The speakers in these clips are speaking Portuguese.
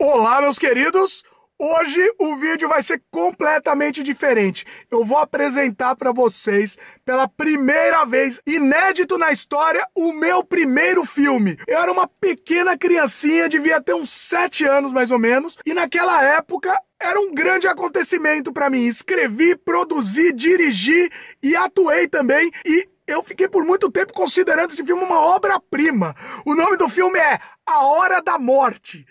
Olá, meus queridos! Hoje o vídeo vai ser completamente diferente. Eu vou apresentar para vocês, pela primeira vez, inédito na história, o meu primeiro filme. Eu era uma pequena criancinha, devia ter uns 7 anos mais ou menos, e naquela época era um grande acontecimento para mim. Escrevi, produzi, dirigi e atuei também, e eu fiquei por muito tempo considerando esse filme uma obra-prima. O nome do filme é A Hora da Morte.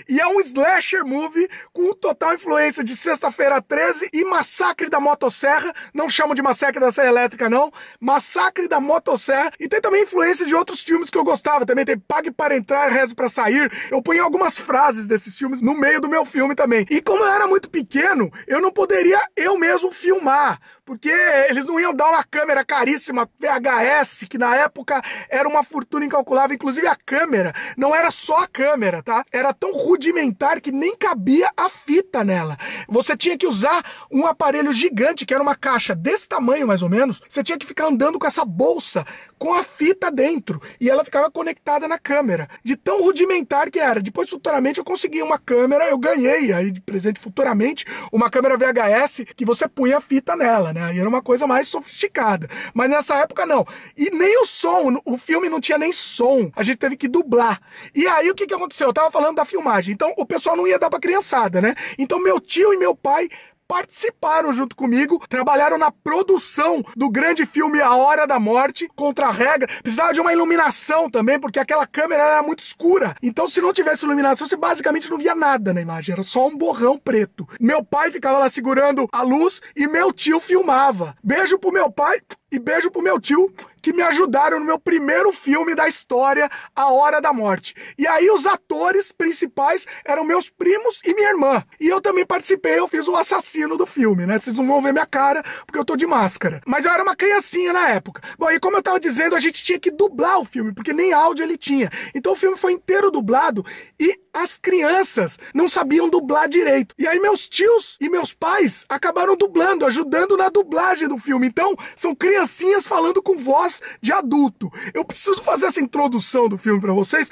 E é um slasher movie com total influência de Sexta-feira 13 e Massacre da Motosserra. Não chamo de Massacre da Serra Elétrica, não. Massacre da Motosserra. E tem também influências de outros filmes que eu gostava. Também tem Pague para Entrar, Reze para Sair. Eu ponho algumas frases desses filmes no meio do meu filme também. E como eu era muito pequeno, eu não poderia eu mesmo filmar, porque eles não iam dar uma câmera caríssima VHS, que na época era uma fortuna incalculável. Inclusive a câmera não era só a câmera, tá? Era tão rudimentar que nem cabia a fita nela. Você tinha que usar um aparelho gigante, que era uma caixa desse tamanho mais ou menos. Você tinha que ficar andando com essa bolsa com a fita dentro, e ela ficava conectada na câmera, de tão rudimentar que era. Depois, futuramente, eu consegui uma câmera, eu ganhei aí de presente futuramente uma câmera VHS que você punha a fita nela, né? Aí era uma coisa mais sofisticada. Mas nessa época não. E nem o som, o filme não tinha nem som. A gente teve que dublar. E aí o que aconteceu? Eu tava falando da filmagem. Então o pessoal não ia dar pra criançada, né? Então meu tio e meu pai participaram junto comigo, trabalharam na produção do grande filme A Hora da Morte, contra a regra. Precisava de uma iluminação também, porque aquela câmera era muito escura. Então, se não tivesse iluminação, você basicamente não via nada na imagem, era só um borrão preto. Meu pai ficava lá segurando a luz e meu tio filmava. Beijo pro meu pai e beijo pro meu tio, que me ajudaram no meu primeiro filme da história, A Hora da Morte. E aí os atores principais eram meus primos e minha irmã. E eu também participei, eu fiz o assassino do filme, né? Vocês não vão ver minha cara, porque eu tô de máscara. Mas eu era uma criancinha na época. Bom, e como eu tava dizendo, a gente tinha que dublar o filme, porque nem áudio ele tinha. Então o filme foi inteiro dublado e as crianças não sabiam dublar direito. E aí meus tios e meus pais acabaram dublando, ajudando na dublagem do filme. Então, são criancinhas falando com voz de adulto. Eu preciso fazer essa introdução do filme pra vocês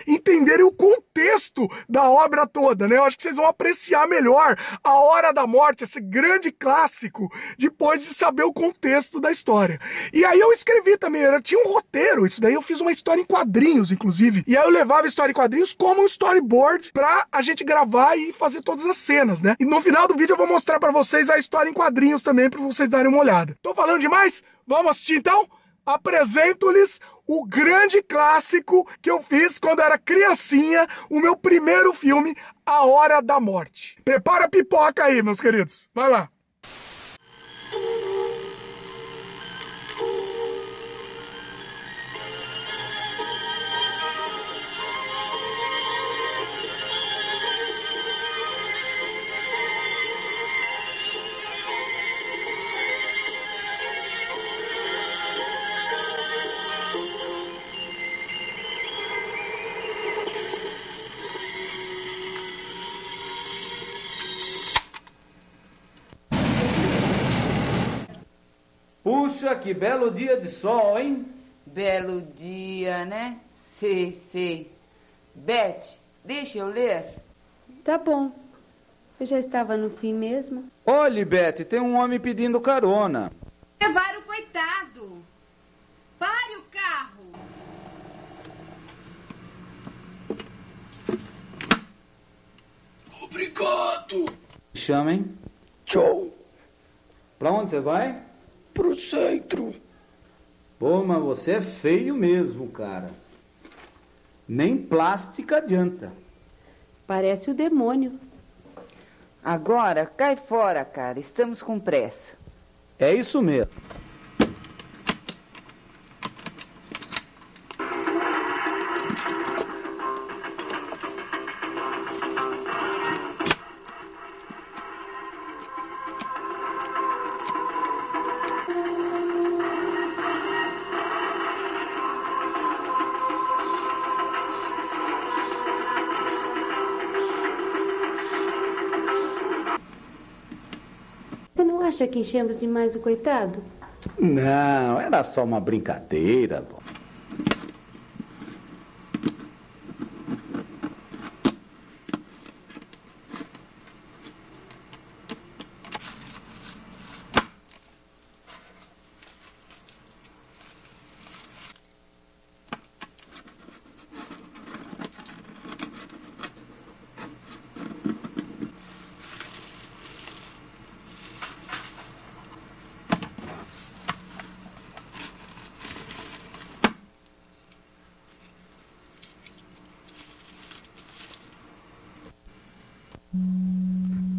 entenderem o contexto da obra toda, né? Eu acho que vocês vão apreciar melhor A Hora da Morte, esse grande clássico, depois de saber o contexto da história. E aí eu escrevi também, tinha um roteiro, isso daí eu fiz uma história em quadrinhos, inclusive. E aí eu levava a história em quadrinhos como um storyboard pra a gente gravar e fazer todas as cenas, né? E no final do vídeo eu vou mostrar pra vocês a história em quadrinhos também, pra vocês darem uma olhada. Tô falando demais? Vamos assistir então? Apresento-lhes o grande clássico que eu fiz quando era criancinha, o meu primeiro filme, A Hora da Morte. Prepara a pipoca aí, meus queridos. Vai lá. Puxa, que belo dia de sol, hein? Belo dia, né? Sei. Beth, deixa eu ler. Tá bom. Eu já estava no fim mesmo. Olhe, Beth, tem um homem pedindo carona. Levar o coitado. Pare o carro. Obrigado. Chama, hein? Tchau. Pra onde você vai? Pro centro. Pô, mas você é feio mesmo, cara. Nem plástica adianta. Parece o demônio. Agora, cai fora, cara. Estamos com pressa. É isso mesmo. Acha que enchemos demais o coitado? Não, era só uma brincadeira.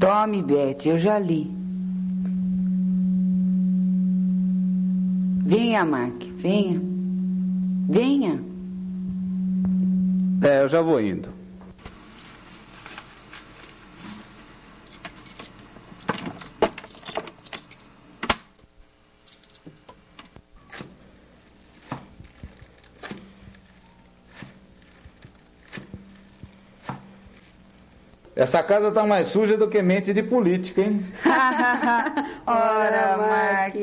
Tome, Beth, eu já li. Venha, Mark, venha. Venha. Eu já vou indo. Essa casa tá mais suja do que mente de política, hein? Ora, Mark.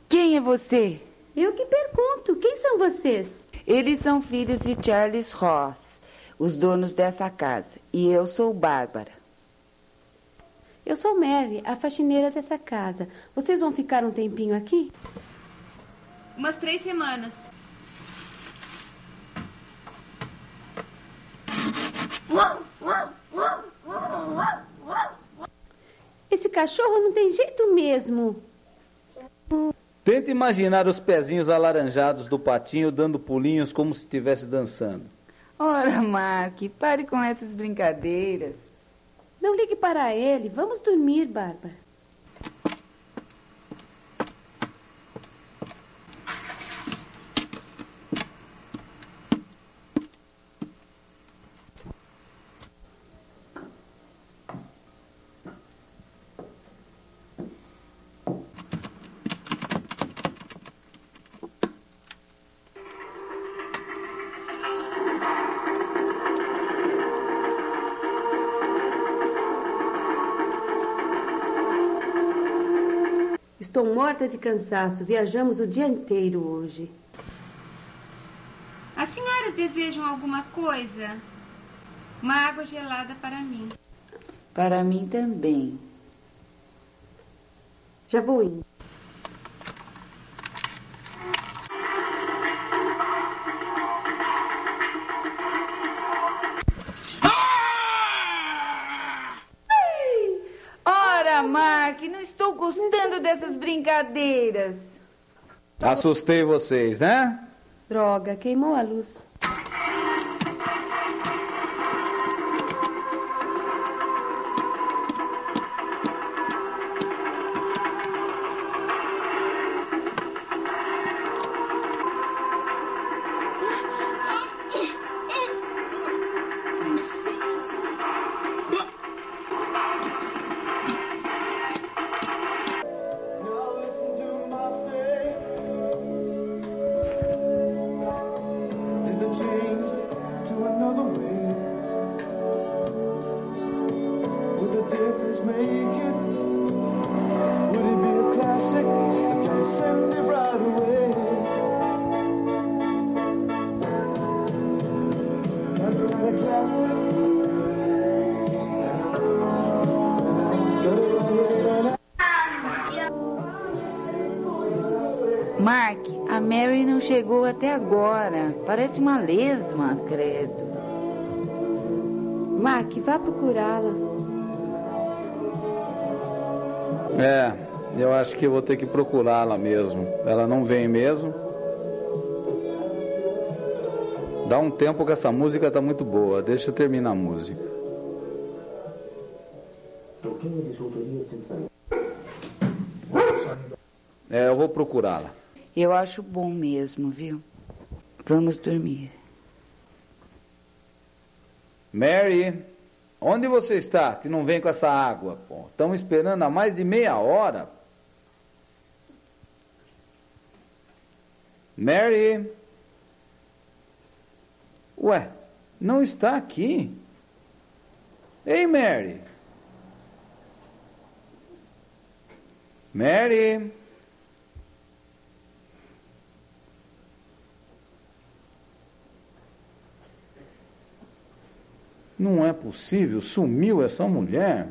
Quem é você? Eu que pergunto, quem são vocês? Eles são filhos de Charles Ross, os donos dessa casa. E eu sou Bárbara. Eu sou Mary, a faxineira dessa casa. Vocês vão ficar um tempinho aqui? Umas 3 semanas. Esse cachorro não tem jeito mesmo. Tenta imaginar os pezinhos alaranjados do patinho dando pulinhos como se estivesse dançando. Ora, Mark, pare com essas brincadeiras. Não ligue para ele. Vamos dormir, Bárbara. Estou morta de cansaço. Viajamos o dia inteiro hoje. As senhoras desejam alguma coisa? Uma água gelada para mim. Para mim também. Já vou indo. Ora, Mark, não estou gostando dessas brincadeiras. Assustei vocês, né? Droga, queimou a luz. Mark, a Mary não chegou até agora. Parece uma lesma, credo. Mark, vá procurá-la. Eu acho que eu vou ter que procurá-la mesmo. Ela não vem mesmo. Dá um tempo que essa música tá muito boa. Deixa eu terminar a música. Eu vou procurá-la. Eu acho bom mesmo, viu? Vamos dormir. Mary, onde você está que não vem com essa água? Estamos esperando há mais de meia hora. Mary? Ué, não está aqui? Ei, Mary? Mary? Não é possível, sumiu essa mulher.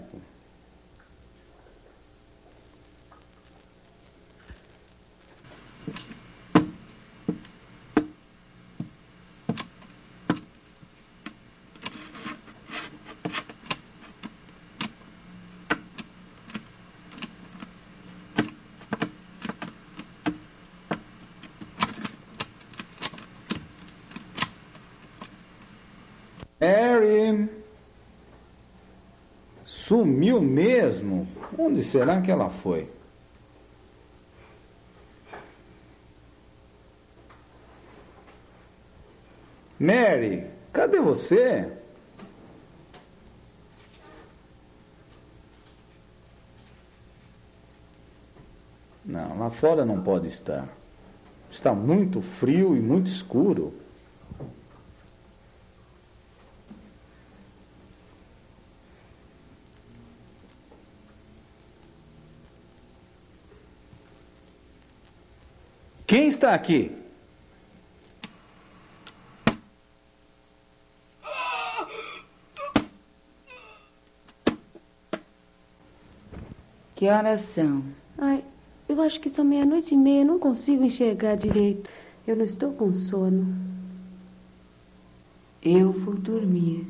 Sumiu mesmo? Onde será que ela foi? Mary, cadê você? Não, lá fora não pode estar. Está muito frio e muito escuro. Quem está aqui? Que horas são? Ai, eu acho que são 00:30, não consigo enxergar direito. Eu não estou com sono. Eu vou dormir.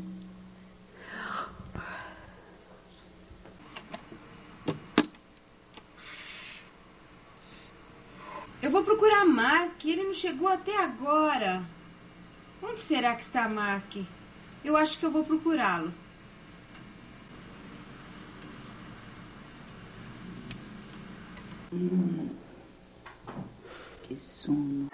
Eu vou procurar Mark, ele não chegou até agora. Onde será que está Mark? Eu acho que eu vou procurá-lo. Que sono.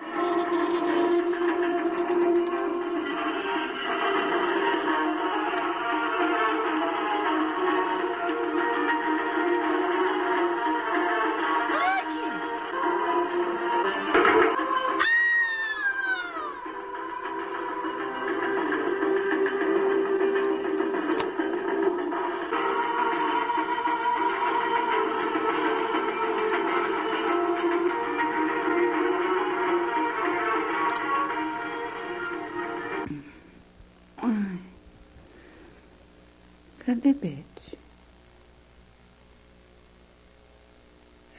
Ai. Cadê Betty?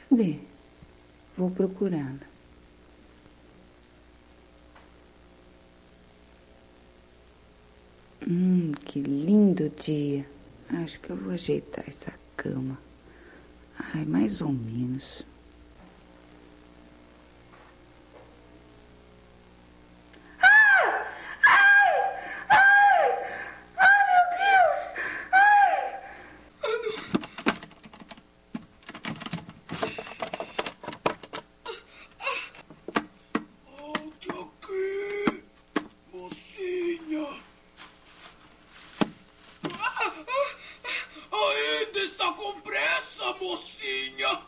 Cadê? Vou procurá-la. Que lindo dia. Acho que eu vou ajeitar essa cama. Ai, mais ou menos. Volte aqui, mocinha. Ainda está com pressa, mocinha.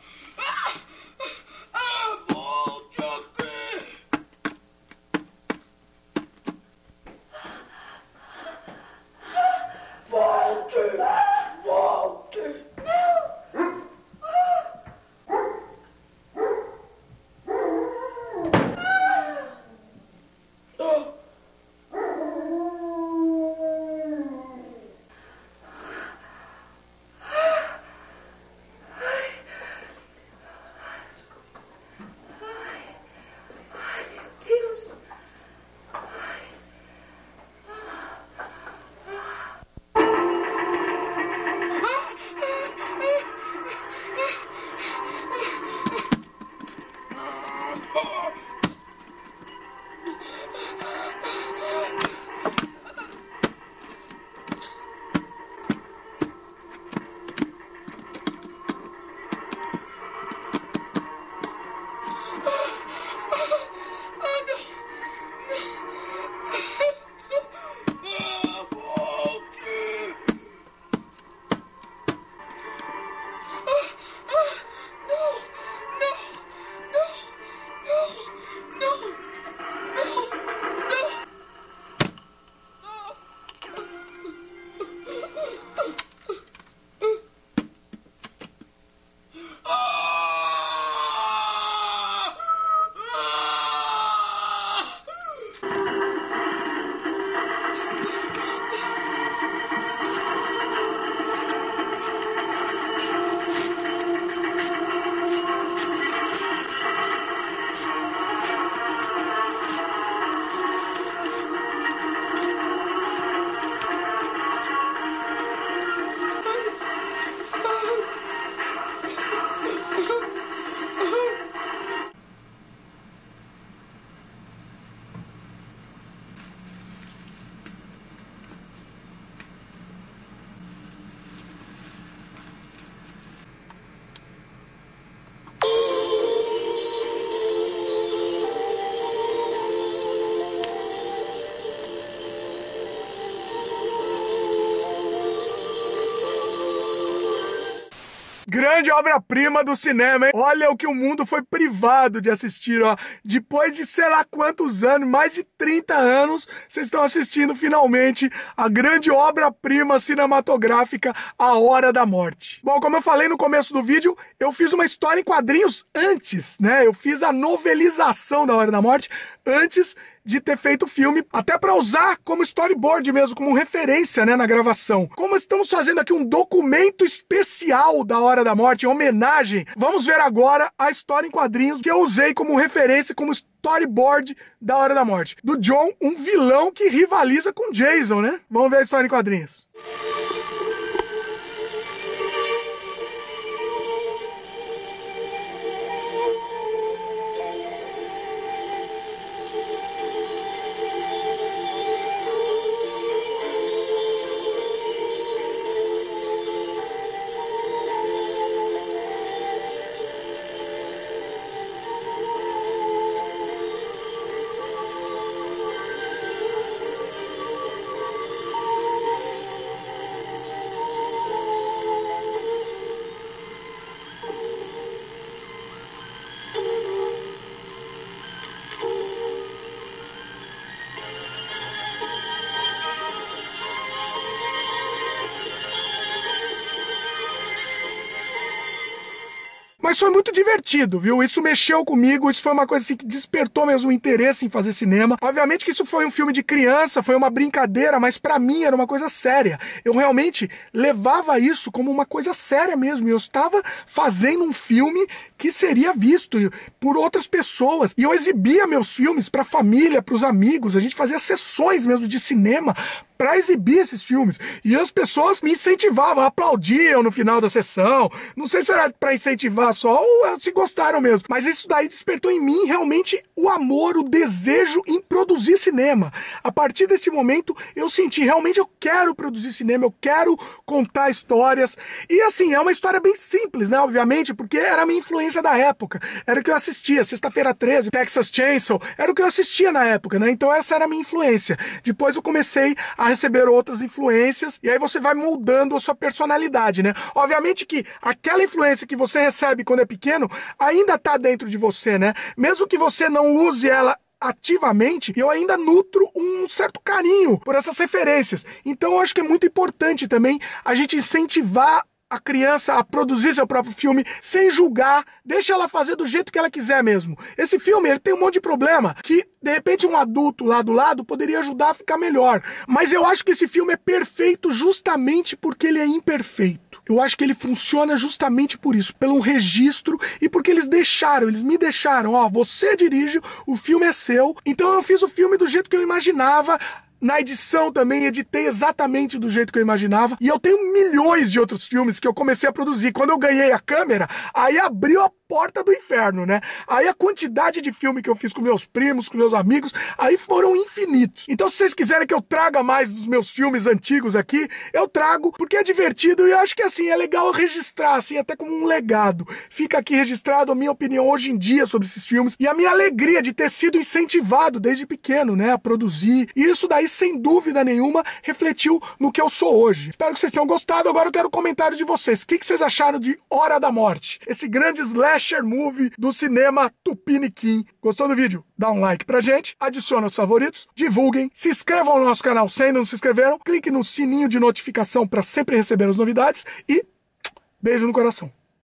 Grande obra-prima do cinema, hein? Olha o que o mundo foi privado de assistir, ó. Depois de sei lá quantos anos, mais de 30 anos, vocês estão assistindo finalmente a grande obra-prima cinematográfica A Hora da Morte. Bom, como eu falei no começo do vídeo, eu fiz uma história em quadrinhos antes, né? Eu fiz a novelização da Hora da Morte antes de ter feito o filme, até para usar como storyboard mesmo, como referência, né, na gravação. Como estamos fazendo aqui um documento especial da Hora da Morte, em homenagem, vamos ver agora a história em quadrinhos que eu usei como referência, como storyboard da Hora da Morte. Do John, um vilão que rivaliza com Jason, né? Vamos ver a história em quadrinhos. Mas foi muito divertido, viu? Isso mexeu comigo, isso foi uma coisa assim que despertou mesmo o interesse em fazer cinema. Obviamente que isso foi um filme de criança, foi uma brincadeira, mas pra mim era uma coisa séria. Eu realmente levava isso como uma coisa séria mesmo. Eu estava fazendo um filme que seria visto por outras pessoas. E eu exibia meus filmes pra família, pros amigos. A gente fazia sessões mesmo de cinema para exibir esses filmes. E as pessoas me incentivavam, aplaudiam no final da sessão. Não sei se era para incentivar só ou se gostaram mesmo. Mas isso daí despertou em mim realmente o amor, o desejo em produzir cinema. A partir desse momento eu senti, realmente eu quero produzir cinema, eu quero contar histórias. E assim, é uma história bem simples, né? Obviamente, porque era a minha influência da época. Era o que eu assistia, Sexta-feira 13, Texas Chainsaw, era o que eu assistia na época, né? Então essa era a minha influência. Depois eu comecei a receber outras influências, e aí você vai moldando a sua personalidade, né? Obviamente que aquela influência que você recebe quando é pequeno, ainda tá dentro de você, né? Mesmo que você não use ela ativamente, eu ainda nutro um certo carinho por essas referências. Então eu acho que é muito importante também a gente incentivar a criança a produzir seu próprio filme sem julgar, deixa ela fazer do jeito que ela quiser mesmo. Esse filme, ele tem um monte de problema que, de repente, um adulto lá do lado poderia ajudar a ficar melhor. Mas eu acho que esse filme é perfeito justamente porque ele é imperfeito. Eu acho que ele funciona justamente por isso, pelo registro e porque eles me deixaram, ó, você dirige, o filme é seu. Então eu fiz o filme do jeito que eu imaginava. Na edição também editei exatamente do jeito que eu imaginava. E eu tenho milhões de outros filmes que eu comecei a produzir. Quando eu ganhei a câmera, aí abriu a porta do inferno, né? Aí a quantidade de filme que eu fiz com meus primos, com meus amigos, aí foram infinitos. Então se vocês quiserem que eu traga mais dos meus filmes antigos aqui, eu trago, porque é divertido e eu acho que assim, é legal registrar, assim, até como um legado. Fica aqui registrado a minha opinião hoje em dia sobre esses filmes e a minha alegria de ter sido incentivado desde pequeno, né, a produzir. E isso daí, sem dúvida nenhuma, refletiu no que eu sou hoje. Espero que vocês tenham gostado. Agora eu quero o comentário de vocês. O que vocês acharam de Hora da Morte? Esse grande slasher movie do cinema tupiniquim. Gostou do vídeo? Dá um like pra gente, adiciona os favoritos, divulguem, se inscrevam no nosso canal se ainda não se inscreveram, clique no sininho de notificação para sempre receber as novidades e beijo no coração.